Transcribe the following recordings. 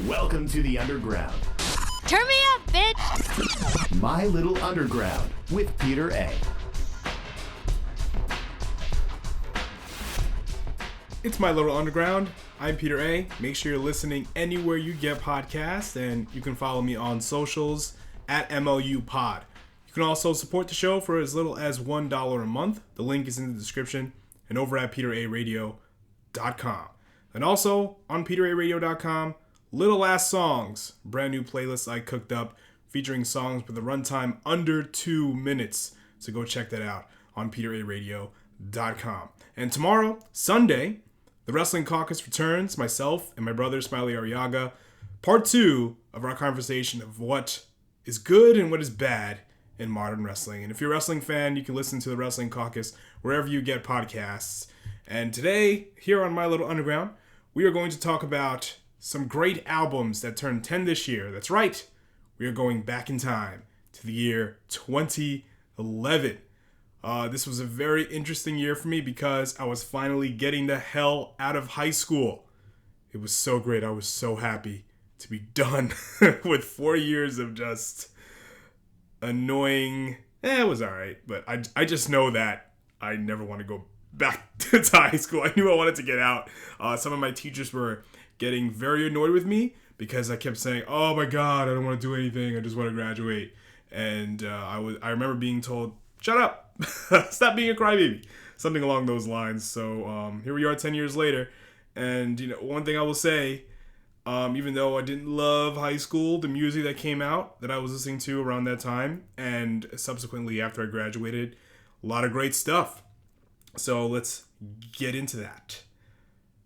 Welcome to the Underground. Turn me up, bitch! My Little Underground with Peter A. It's My Little Underground. I'm Peter A. Make sure you're listening anywhere you get podcasts, and you can follow me on socials at MLU Pod. You can also support the show for as little as $1 a month. The link is in the description and over at peteraradio.com. And also on peteraradio.com, Little Ass Songs, brand new playlist I cooked up featuring songs with a runtime under 2 minutes. So go check that out on peteraradio.com. And tomorrow, Sunday, the Wrestling Caucus returns, myself and my brother Smiley Arriaga, part 2 of our conversation of what is good and what is bad in modern wrestling. And if you're a wrestling fan, you can listen to the Wrestling Caucus wherever you get podcasts. And today, here on My Little Underground, we are going to talk about some great albums that turned 10 this year. That's right, we are going back in time to the year 2011. This was a very interesting year for me because I was finally getting the hell out of high school. It was so great. I was so happy to be done with 4 years of just annoying. It was all right, but I just know that I never want to go back to high school. I knew I wanted to get out. Some of my teachers were getting very annoyed with me because I kept saying, "Oh my God, I don't want to do anything. I just want to graduate." And I remember being told, "Shut up, stop being a crybaby," something along those lines. So here we are 10 years later, and one thing I will say, even though I didn't love high school, the music that came out that I was listening to around that time, and subsequently after I graduated, a lot of great stuff. So let's get into that.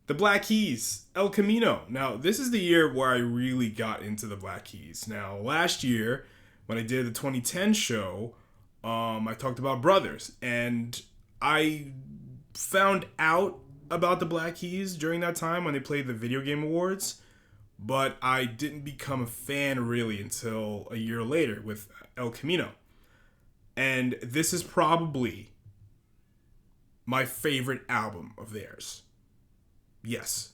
The Black Keys, El Camino. Now, this is the year where I really got into the Black Keys. Now, last year, when I did the 2010 show, I talked about Brothers, and I found out about the Black Keys during that time when they played the Video Game Awards, but I didn't become a fan really until a year later with El Camino. And this is probably my favorite album of theirs. Yes,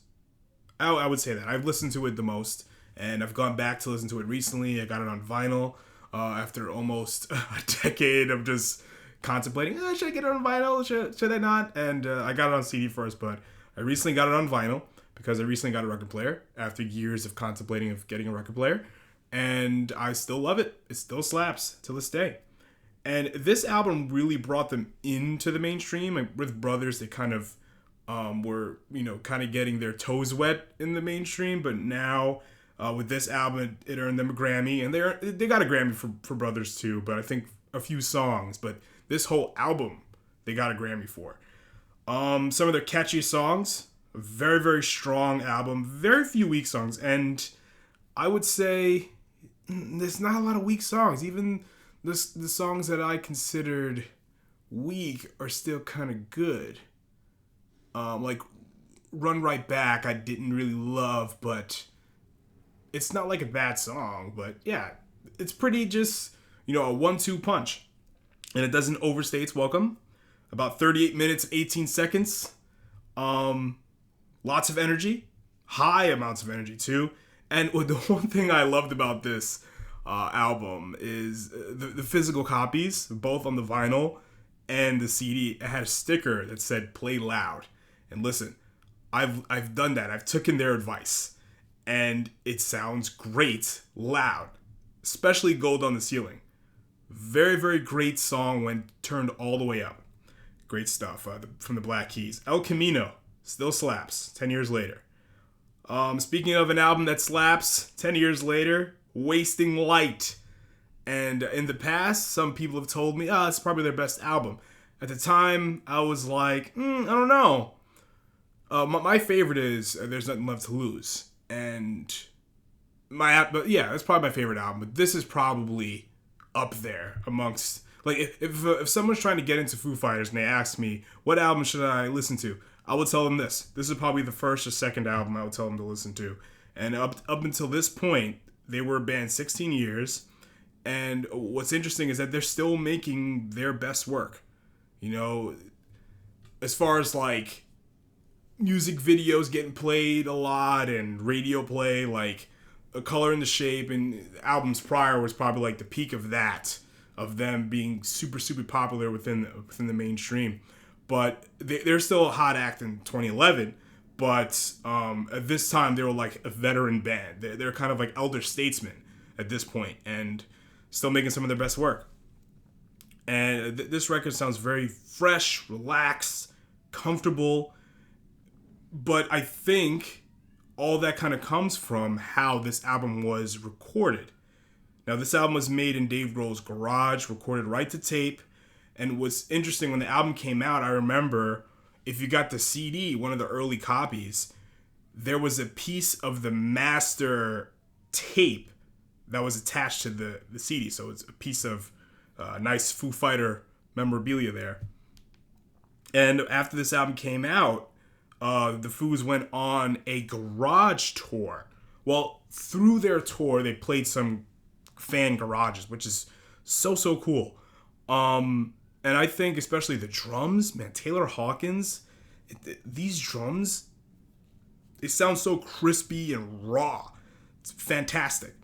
I would say that. I've listened to it the most, and I've gone back to listen to it recently. I got it on vinyl after almost a decade of just contemplating, should I get it on vinyl? Should I not? And I got it on CD first, but I recently got it on vinyl because I recently got a record player after years of contemplating of getting a record player, and I still love it. It still slaps to this day. And this album really brought them into the mainstream. Like with Brothers, they kind of were, kind of getting their toes wet in the mainstream. But now with this album, it earned them a Grammy. And they got a Grammy for Brothers too, but I think a few songs. But this whole album, they got a Grammy for. Some of their catchy songs, a very, very strong album, very few weak songs. And I would say there's not a lot of weak songs. Even the songs that I considered weak are still kind of good. Like Run Right Back, I didn't really love, but it's not like a bad song. But yeah, it's pretty just, a 1-2 punch. And it doesn't overstay its welcome. About 38 minutes, 18 seconds. Lots of energy. High amounts of energy, too. And the one thing I loved about this album is the physical copies, both on the vinyl and the CD. It had a sticker that said "Play Loud." And listen, I've done that. I've taken their advice, and it sounds great loud, especially "Gold on the Ceiling." Very, very great song when turned all the way up. Great stuff from the Black Keys. El Camino still slaps 10 years later. Speaking of an album that slaps 10 years later, Wasting Light. And in the past, some people have told me, it's probably their best album. At the time, I was like, I don't know. My favorite is There's Nothing Left to Lose. And but yeah, that's probably my favorite album. But this is probably up there amongst, like, if someone's trying to get into Foo Fighters and they ask me, what album should I listen to? I would tell them this. This is probably the first or second album I would tell them to listen to. And up until this point, they were a band 16 years. And what's interesting is that they're still making their best work. As far as like music videos getting played a lot and radio play, like A Color in the Shape and albums prior was probably like the peak of that, of them being super, super popular within the mainstream. But they're still a hot act in 2011. But at this time, they were like a veteran band. They're kind of like elder statesmen at this point and still making some of their best work. And this record sounds very fresh, relaxed, comfortable. But I think all that kind of comes from how this album was recorded. Now, this album was made in Dave Grohl's garage, recorded right to tape. And what's interesting, when the album came out, I remember if you got the CD, one of the early copies, there was a piece of the master tape that was attached to the CD. So it's a piece of nice Foo Fighter memorabilia there. And after this album came out, the Foos went on a garage tour. Well, through their tour, they played some fan garages, which is so cool. And I think especially the drums, man, Taylor Hawkins, these drums, they sound so crispy and raw. It's fantastic.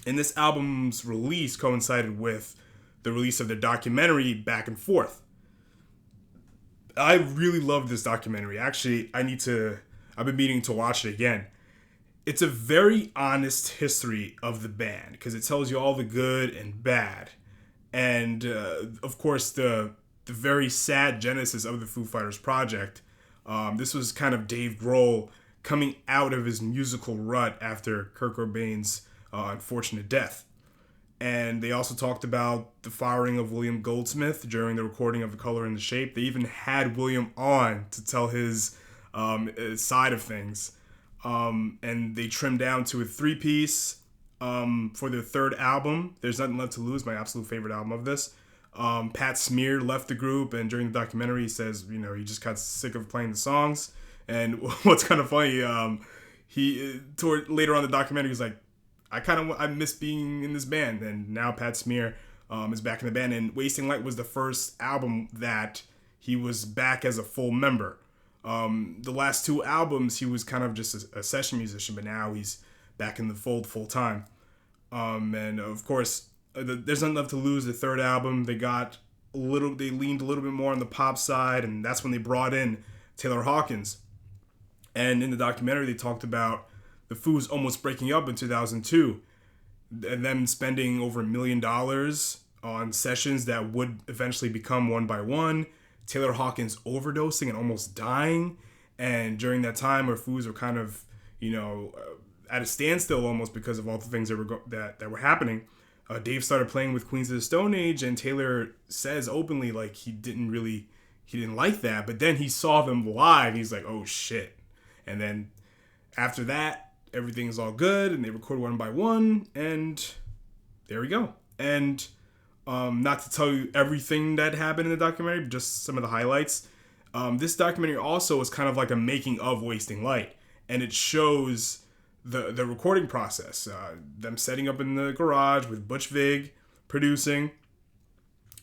And this album's release coincided with the release of the documentary Back and Forth. I really love this documentary. Actually, I've been meaning to watch it again. It's a very honest history of the band because it tells you all the good and bad. And, of course, the very sad genesis of the Foo Fighters project. This was kind of Dave Grohl coming out of his musical rut after Kurt Cobain's unfortunate death. And they also talked about the firing of William Goldsmith during the recording of The Color and the Shape. They even had William on to tell his side of things. And they trimmed down to a 3-piece for their third album, There's Nothing Left to Lose, my absolute favorite album of this. Pat Smear left the group, and during the documentary, he says, he just got sick of playing the songs. And what's kind of funny, later on in the documentary, he's like, I miss being in this band. And now Pat Smear is back in the band. And Wasting Light was the first album that he was back as a full member. The last 2 albums, he was kind of just a session musician, but now he's back in the fold full time. And of course, There's Nothing Left to Lose, the third album, they leaned a little bit more on the pop side, and that's when they brought in Taylor Hawkins. And in the documentary, they talked about the Foos almost breaking up in 2002, and them spending over $1 million on sessions that would eventually become One by One. Taylor Hawkins overdosing and almost dying. And during that time where Foos were kind of, at a standstill almost because of all the things that were happening, Dave started playing with Queens of the Stone Age, and Taylor says openly like he didn't like that, but then he saw them live. He's like, oh shit. And then after that, everything's all good, and they record One by One, and there we go. And not to tell you everything that happened in the documentary, but just some of the highlights. This documentary also is kind of like a making of Wasting Light, and it shows the recording process, them setting up in the garage with Butch Vig producing.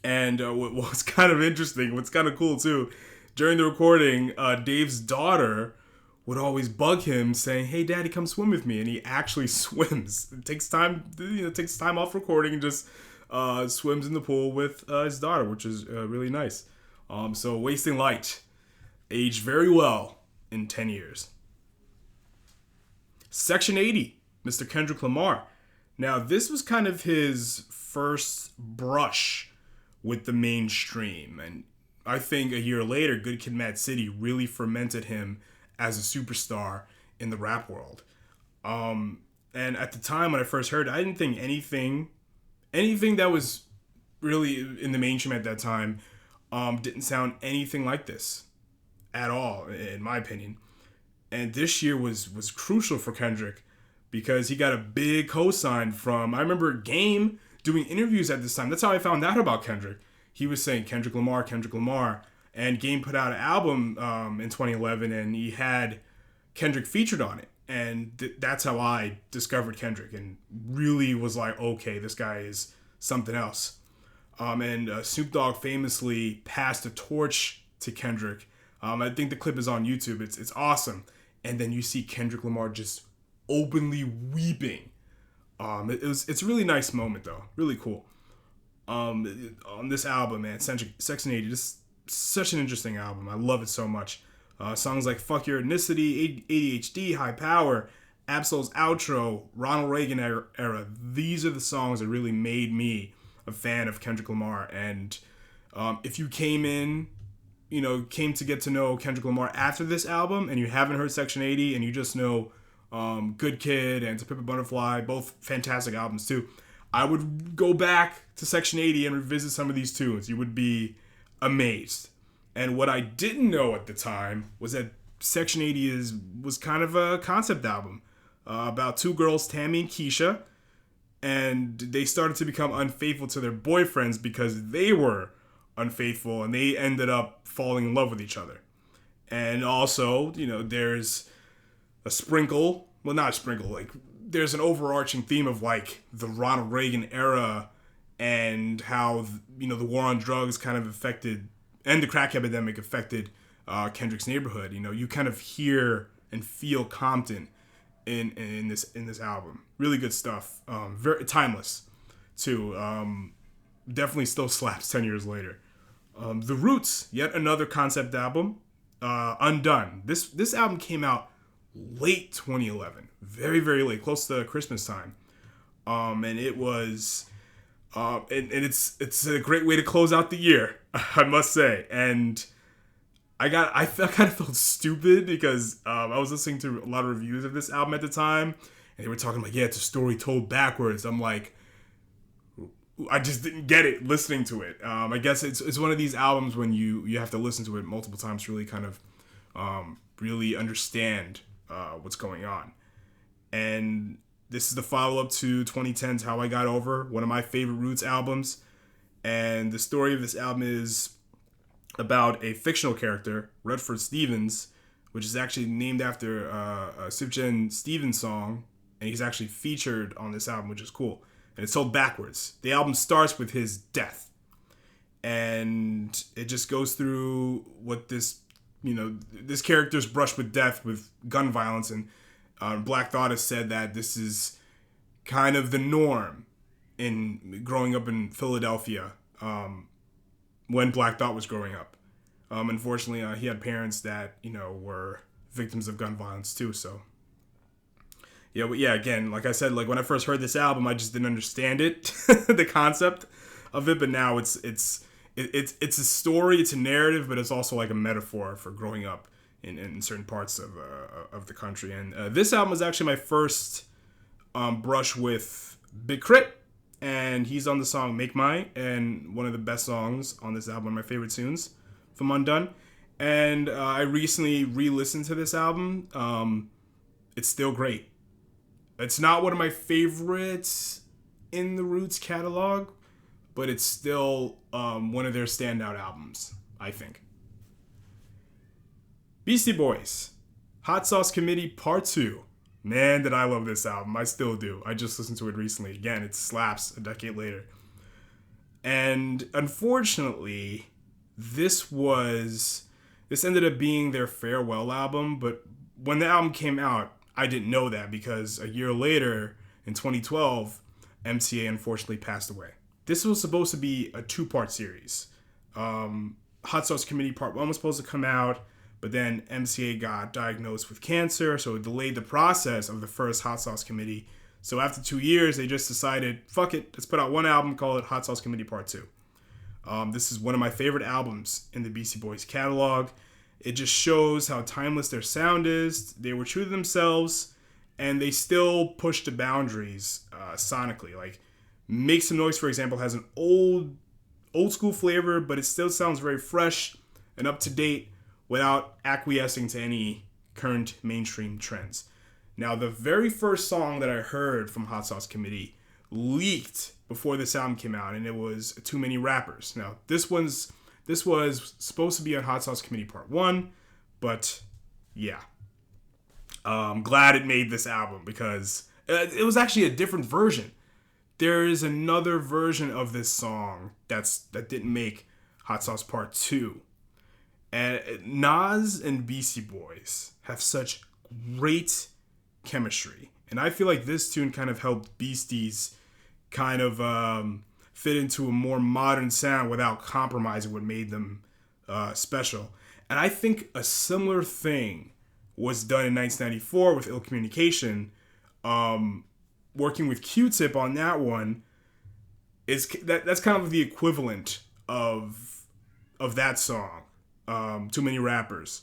And what's kind of interesting, what's kind of cool too, during the recording, Dave's daughter would always bug him saying, hey daddy, come swim with me. And he actually swims. It takes time, takes time off recording and just swims in the pool with his daughter, which is really nice. So Wasting Light aged very well in 10 years. Section.80, Mr. Kendrick Lamar. Now, this was kind of his first brush with the mainstream. And I think a year later, Good Kid, Mad City really fermented him as a superstar in the rap world. And at the time when I first heard it, I didn't think anything that was really in the mainstream at that time didn't sound anything like this at all, in my opinion. And this year was crucial for Kendrick because he got a big cosign from, I remember Game doing interviews at this time. That's how I found out about Kendrick. He was saying Kendrick Lamar. And Game put out an album in 2011, and he had Kendrick featured on it. And that's how I discovered Kendrick and really was like, okay, this guy is something else. And Snoop Dogg famously passed the torch to Kendrick. I think the clip is on YouTube. It's awesome. And then you see Kendrick Lamar just openly weeping. It's a really nice moment though, really cool. On this album, man, Section.80, this is such an interesting album. I love it so much. Songs like Fuck Your Ethnicity, ADHD, High Power, Absol's Outro, Ronald Reagan era. These are the songs that really made me a fan of Kendrick Lamar. And if you came to get to know Kendrick Lamar after this album and you haven't heard Section.80 and you just know Good Kid and To Pimp a Butterfly, both fantastic albums too, I would go back to Section.80 and revisit some of these tunes. You would be amazed. And what I didn't know at the time was that Section.80 was kind of a concept album about two girls, Tammy and Keisha, and they started to become unfaithful to their boyfriends because they were unfaithful, and they ended up falling in love with each other. And also, there's a sprinkle, well, not a sprinkle, like there's an overarching theme of like the Ronald Reagan era and how the war on drugs kind of affected, and the crack epidemic affected Kendrick's neighborhood. You kind of hear and feel Compton in this album. Really good stuff. Very timeless too. Definitely still slaps 10 years later. The Roots, yet another concept album. Undone. This album came out late 2011, very, very late, close to Christmas time. And it was, and it's a great way to close out the year, I must say. And I kind of felt stupid because I was listening to a lot of reviews of this album at the time, and they were talking like, yeah, it's a story told backwards. I'm like, I just didn't get it listening to it. I guess it's one of these albums when you have to listen to it multiple times to really kind of really understand what's going on. And this is the follow-up to 2010's How I Got Over, one of my favorite Roots albums. And the story of this album is about a fictional character, Redford Stevens, which is actually named after a Sufjan Stevens song, and he's actually featured on this album, which is cool. And it's told backwards. The album starts with his death, and it just goes through what this character's brush with death, with gun violence, and Black Thought has said that this is kind of the norm in growing up in Philadelphia when Black Thought was growing up. Unfortunately, he had parents that were victims of gun violence too. So again, like I said, like when I first heard this album, I just didn't understand it, the concept of it. But now it's a story, it's a narrative, but it's also like a metaphor for growing up in certain parts of the country. And this album was actually my first brush with Big Crit, and he's on the song Make Mine, and one of the best songs on this album, one of my favorite tunes from Undone. And I recently re-listened to this album. It's still great. It's not one of my favorites in the Roots catalog, but it's still one of their standout albums, I think. Beastie Boys, Hot Sauce Committee Part 2. Man, did I love this album. I still do. I just listened to it recently. Again, it slaps a decade later. And unfortunately, this ended up being their farewell album, but when the album came out, I didn't know that because a year later, in 2012, MCA unfortunately passed away. This was supposed to be a 2-part series. Hot Sauce Committee Part 1 was supposed to come out, but then MCA got diagnosed with cancer, so it delayed the process of the first Hot Sauce Committee. So after 2 years, they just decided, fuck it, let's put out one album, call it Hot Sauce Committee Part 2. This is one of my favorite albums in the Beastie Boys catalog. It just shows how timeless their sound is. They were true to themselves, and they still pushed the boundaries sonically. Like, Make Some Noise, for example, has an old school flavor, but it still sounds very fresh and up to date without acquiescing to any current mainstream trends. Now, the very first song that I heard from Hot Sauce Committee leaked before this album came out, and it was Too Many Rappers. Now, this was supposed to be on Hot Sauce Committee Part 1, but yeah. I'm glad it made this album because it was actually a different version. There is another version of this song that didn't make Hot Sauce Part 2. And Nas and Beastie Boys have such great chemistry. And I feel like this tune kind of helped Beastie's kind of fit into a more modern sound without compromising what made them special. And I think a similar thing was done in 1994 with Ill Communication. Working with Q-Tip on that one, that's kind of the equivalent of that song, Too Many Rappers.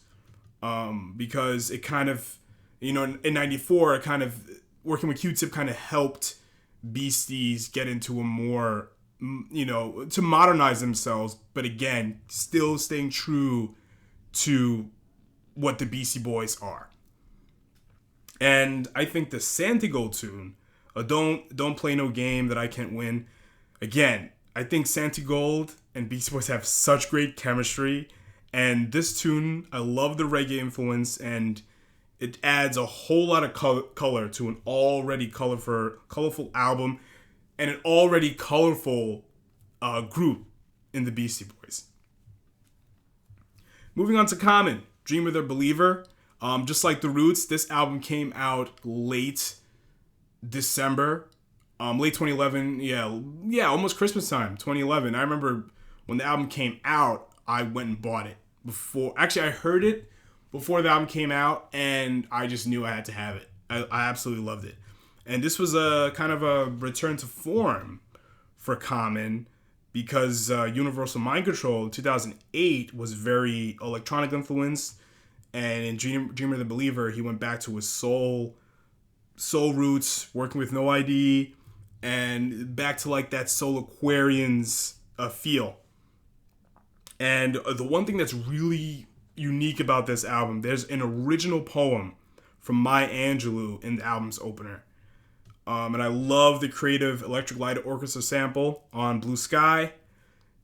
Because it kind of, in 94, it kind of, working with Q-Tip kind of helped Beasties get into a more, to modernize themselves, but again, still staying true to what the Beastie Boys are. And I think the Santigold tune, Don't Play No Game That I Can't Win, again, I think Santigold and Beastie Boys have such great chemistry. And this tune, I love the reggae influence, and it adds a whole lot of color to an already colorful album and an already colorful group in the Beastie Boys. Moving on to Common, Dreamer the Believer. Just like The Roots, this album came out late December, late 2011. Yeah, almost Christmas time, 2011. I remember when the album came out, I went and bought it I heard it before the album came out, and I just knew I had to have it. I absolutely loved it. And this was a kind of a return to form for Common, because Universal Mind Control in 2008 was very electronic influenced, and in Dreamer the Believer, he went back to his soul roots, working with No ID, and back to like that Soul Aquarians feel. And the one thing that's really unique about this album, there's an original poem from Maya Angelou in the album's opener. And I love the creative Electric Light Orchestra sample on Blue Sky,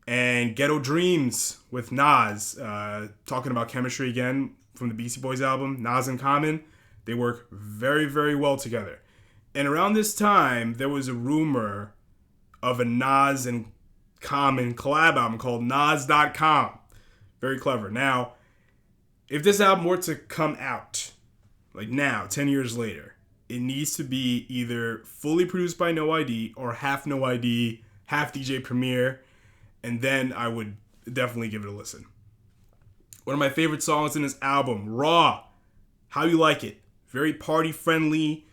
and Ghetto Dreams with Nas, talking about chemistry again from the Beastie Boys album, Nas and Common. They work very, very well together. And around this time, there was a rumor of a Nas and Common collab album called Nas.com. Very clever. Now, if this album were to come out, like now, 10 years later, it needs to be either fully produced by No ID or half No ID, half DJ Premier, and then I would definitely give it a listen. One of my favorite songs in this album, Raw, How You Like It. Very party friendly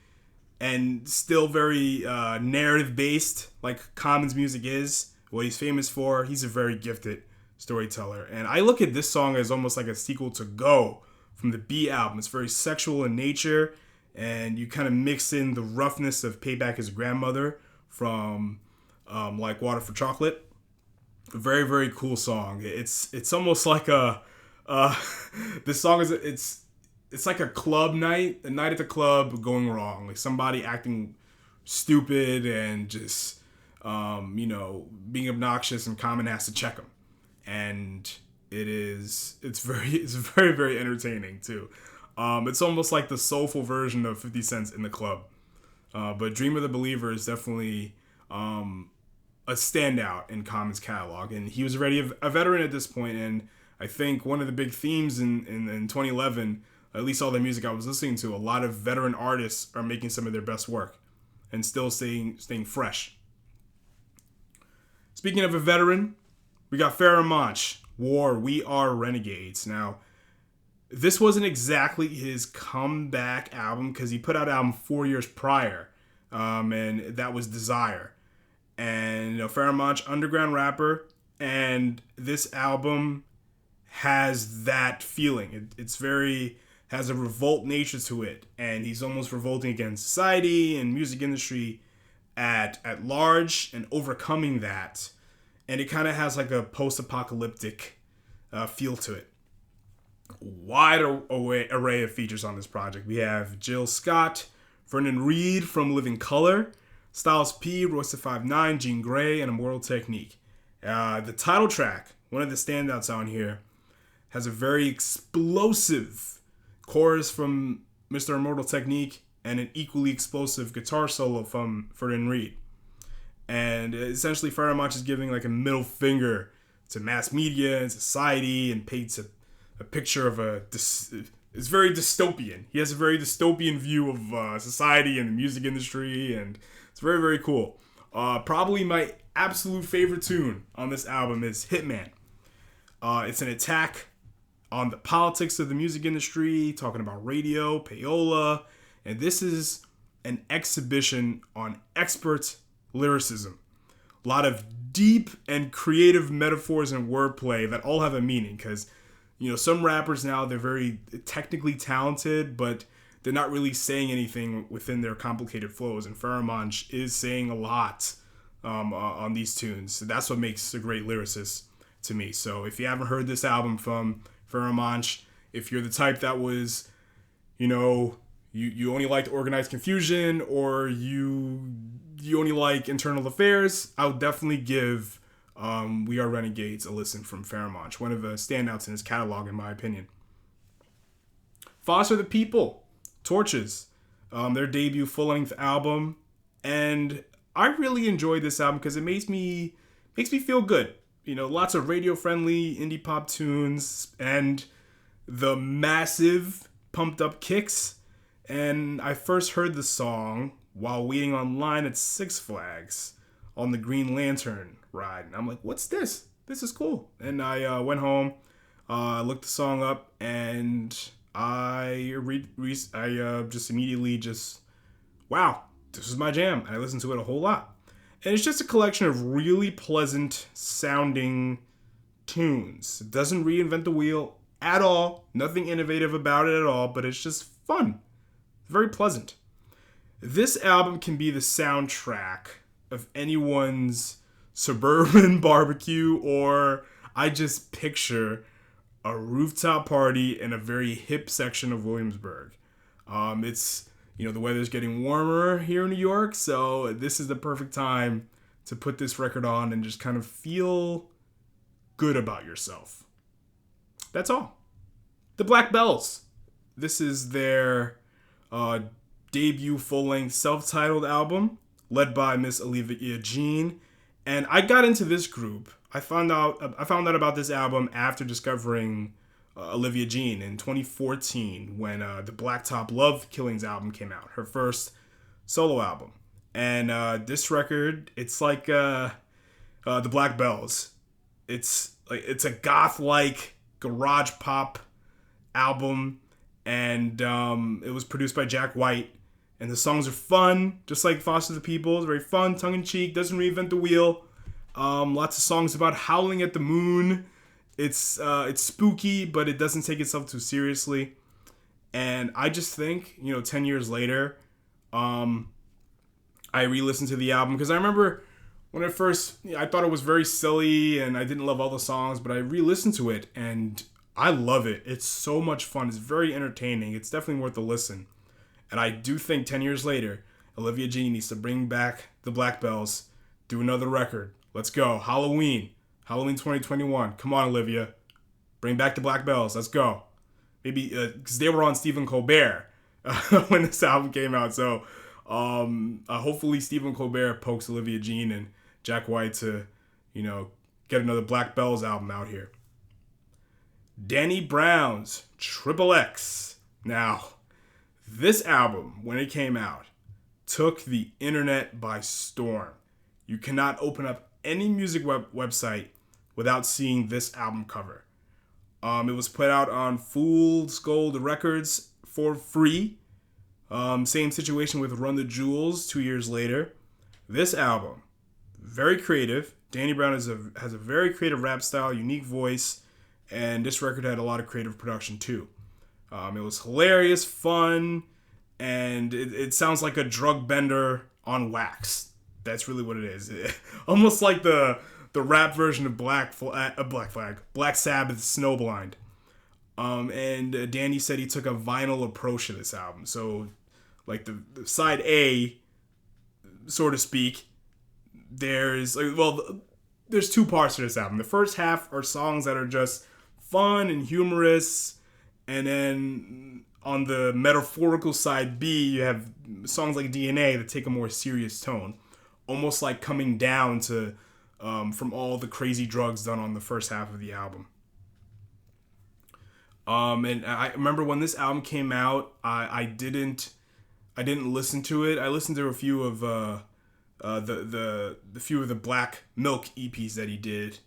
and still very narrative based, like Common's music is, what he's famous for. He's a very gifted storyteller. And I look at this song as almost like a sequel to Go from the B album. It's very sexual in nature, and you kind of mix in the roughness of Payback His Grandmother from like Water for Chocolate. A very, very cool song. It's almost like this song is, it's like a club night, a night at the club going wrong. Like somebody acting stupid and just, being obnoxious, and Common has to check them. And it's very, very entertaining too. It's almost like the soulful version of 50 Cent's In the Club. But Dreamer the Believer is definitely a standout in Common's catalog. And he was already a veteran at this point. And I think one of the big themes in 2011, at least all the music I was listening to, a lot of veteran artists are making some of their best work and still staying fresh. Speaking of a veteran, we got Pharoahe Monch, War, We Are Renegades. Now, this wasn't exactly his comeback album because he put out an album 4 years prior, and that was Desire. And Pharoahe Monch, underground rapper, and this album has that feeling. It's very, has a revolt nature to it, and he's almost revolting against society and music industry at large and overcoming that. And it kind of has like a post-apocalyptic feel to it. Wide array of features on this project. We have Jill Scott, Vernon Reid from Living Colour, Styles P, Royce da 5'9", Jean Grey, and Immortal Technique. The title track, one of the standouts on here, has a very explosive chorus from Mr. Immortal Technique and an equally explosive guitar solo from Vernon Reid. And essentially, Pharoahe Monch is giving like a middle finger to mass media and society, and paints a picture of a is very dystopian. He has a very dystopian view of society and the music industry, and it's very, very cool. Probably my absolute favorite tune on this album is Hitman. It's an attack on the politics of the music industry, talking about radio, payola, and this is an exhibition on expert lyricism. A lot of deep and creative metaphors and wordplay that all have a meaning, because some rappers now, they're very technically talented, but they're not really saying anything within their complicated flows, and Pharoahe Monch is saying a lot on these tunes. So that's what makes a great lyricist to me. So if you haven't heard this album from Pharoahe Monch, if you're the type that was, you only liked Organized Confusion, or you only like Internal Affairs, I would definitely give We Are Renegades a listen from Pharoahe Monch. One of the standouts in his catalog, in my opinion. Foster the People, Torches, their debut full-length album, and I really enjoyed this album because it makes me feel good. Lots of radio-friendly indie pop tunes and the massive pumped-up kicks. And I first heard the song while waiting online at Six Flags on the Green Lantern ride. And I'm like, what's this? This is cool. And I went home, looked the song up, and I just immediately wow, this is my jam. And I listened to it a whole lot. And it's just a collection of really pleasant sounding tunes. It doesn't reinvent the wheel at all. Nothing innovative about it at all, but it's just fun. Very pleasant. This album can be the soundtrack of anyone's suburban barbecue, or I just picture a rooftop party in a very hip section of Williamsburg. It's the weather's getting warmer here in New York, so this is the perfect time to put this record on and just kind of feel good about yourself. That's all. The Black Bells. This is their debut full-length self-titled album, led by Miss Olivia Jean. And I got into this group. I found out about this album after discovering Olivia Jean in 2014 when the Blacktop Love Killings album came out, her first solo album. And this record, it's like the Black Bells. It's a goth-like garage pop album, and it was produced by Jack White. And the songs are fun, just like Foster the People. It's very fun, tongue-in-cheek, doesn't reinvent the wheel. Lots of songs about howling at the moon. It's spooky, but it doesn't take itself too seriously. And I just think, 10 years later, I re-listened to the album because I remember when I thought it was very silly and I didn't love all the songs, but I re-listened to it and I love it. It's so much fun. It's very entertaining. It's definitely worth a listen. And I do think 10 years later, Olivia Jean needs to bring back the Black Bells, do another record. Let's go. Halloween 2021. Come on, Olivia. Bring back the Black Bells. Let's go. Maybe, because they were on Stephen Colbert when this album came out. So hopefully Stephen Colbert pokes Olivia Jean and Jack White to, get another Black Bells album out here. Danny Brown's Triple X. Now, this album, when it came out, took the internet by storm. You cannot open up any music website without seeing this album cover. It was put out on Fool's Gold Records for free. Same situation with Run the Jewels 2 years later. This album, very creative. Danny Brown has a very creative rap style, unique voice, and this record had a lot of creative production too. It was hilarious, fun, and it sounds like a drug bender on wax. That's really what it is. Almost like the rap version of Black Sabbath's Snowblind. And Danny said he took a vinyl approach to this album. So, like the side A, so to speak, there's two parts to this album. The first half are songs that are just fun and humorous, and then on the metaphorical side B, you have songs like DNA that take a more serious tone, almost like coming down to from all the crazy drugs done on the first half of the album. And I remember when this album came out, I didn't listen to it. I listened to a few of the few of the Black Milk EPs that he did.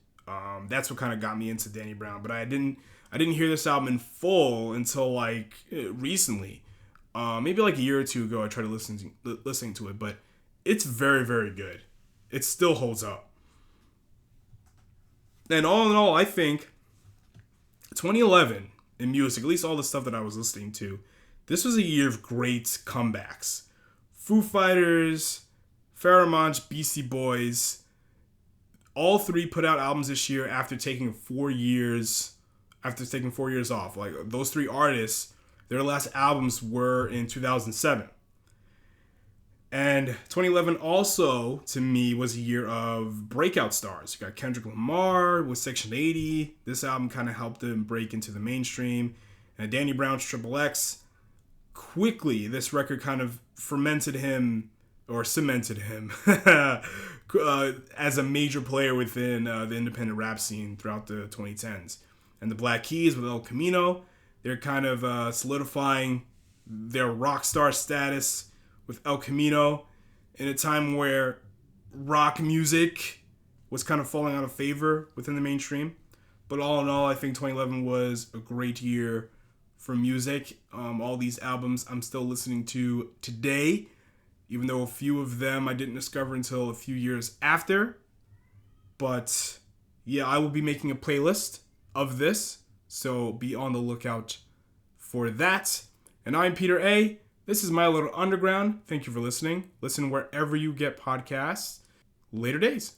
That's what kind of got me into Danny Brown. But I didn't hear this album in full until like recently. Maybe like a year or two ago, I tried listening to it, but it's very, very good. It still holds up. And all in all, I think 2011 in music, at least all the stuff that I was listening to, this was a year of great comebacks. Foo Fighters, Pharoahe, Monch, Beastie Boys, all three put out albums this year after taking 4 years off. Like those three artists, their last albums were in 2007. And 2011 also, to me, was a year of breakout stars. You got Kendrick Lamar with Section.80. This album kind of helped him break into the mainstream. And Danny Brown's XXX. Quickly, this record kind of cemented him as a major player within the independent rap scene throughout the 2010s. And the Black Keys with El Camino, they're kind of solidifying their rock star status with El Camino in a time where rock music was kind of falling out of favor within the mainstream. But all in all, I think 2011 was a great year for music. All these albums I'm still listening to today, even though a few of them I didn't discover until a few years after. But yeah, I will be making a playlist of this, so be on the lookout for that. And I'm Peter A. This is My Little Underground. Thank you for listening. Listen wherever you get podcasts. Later days.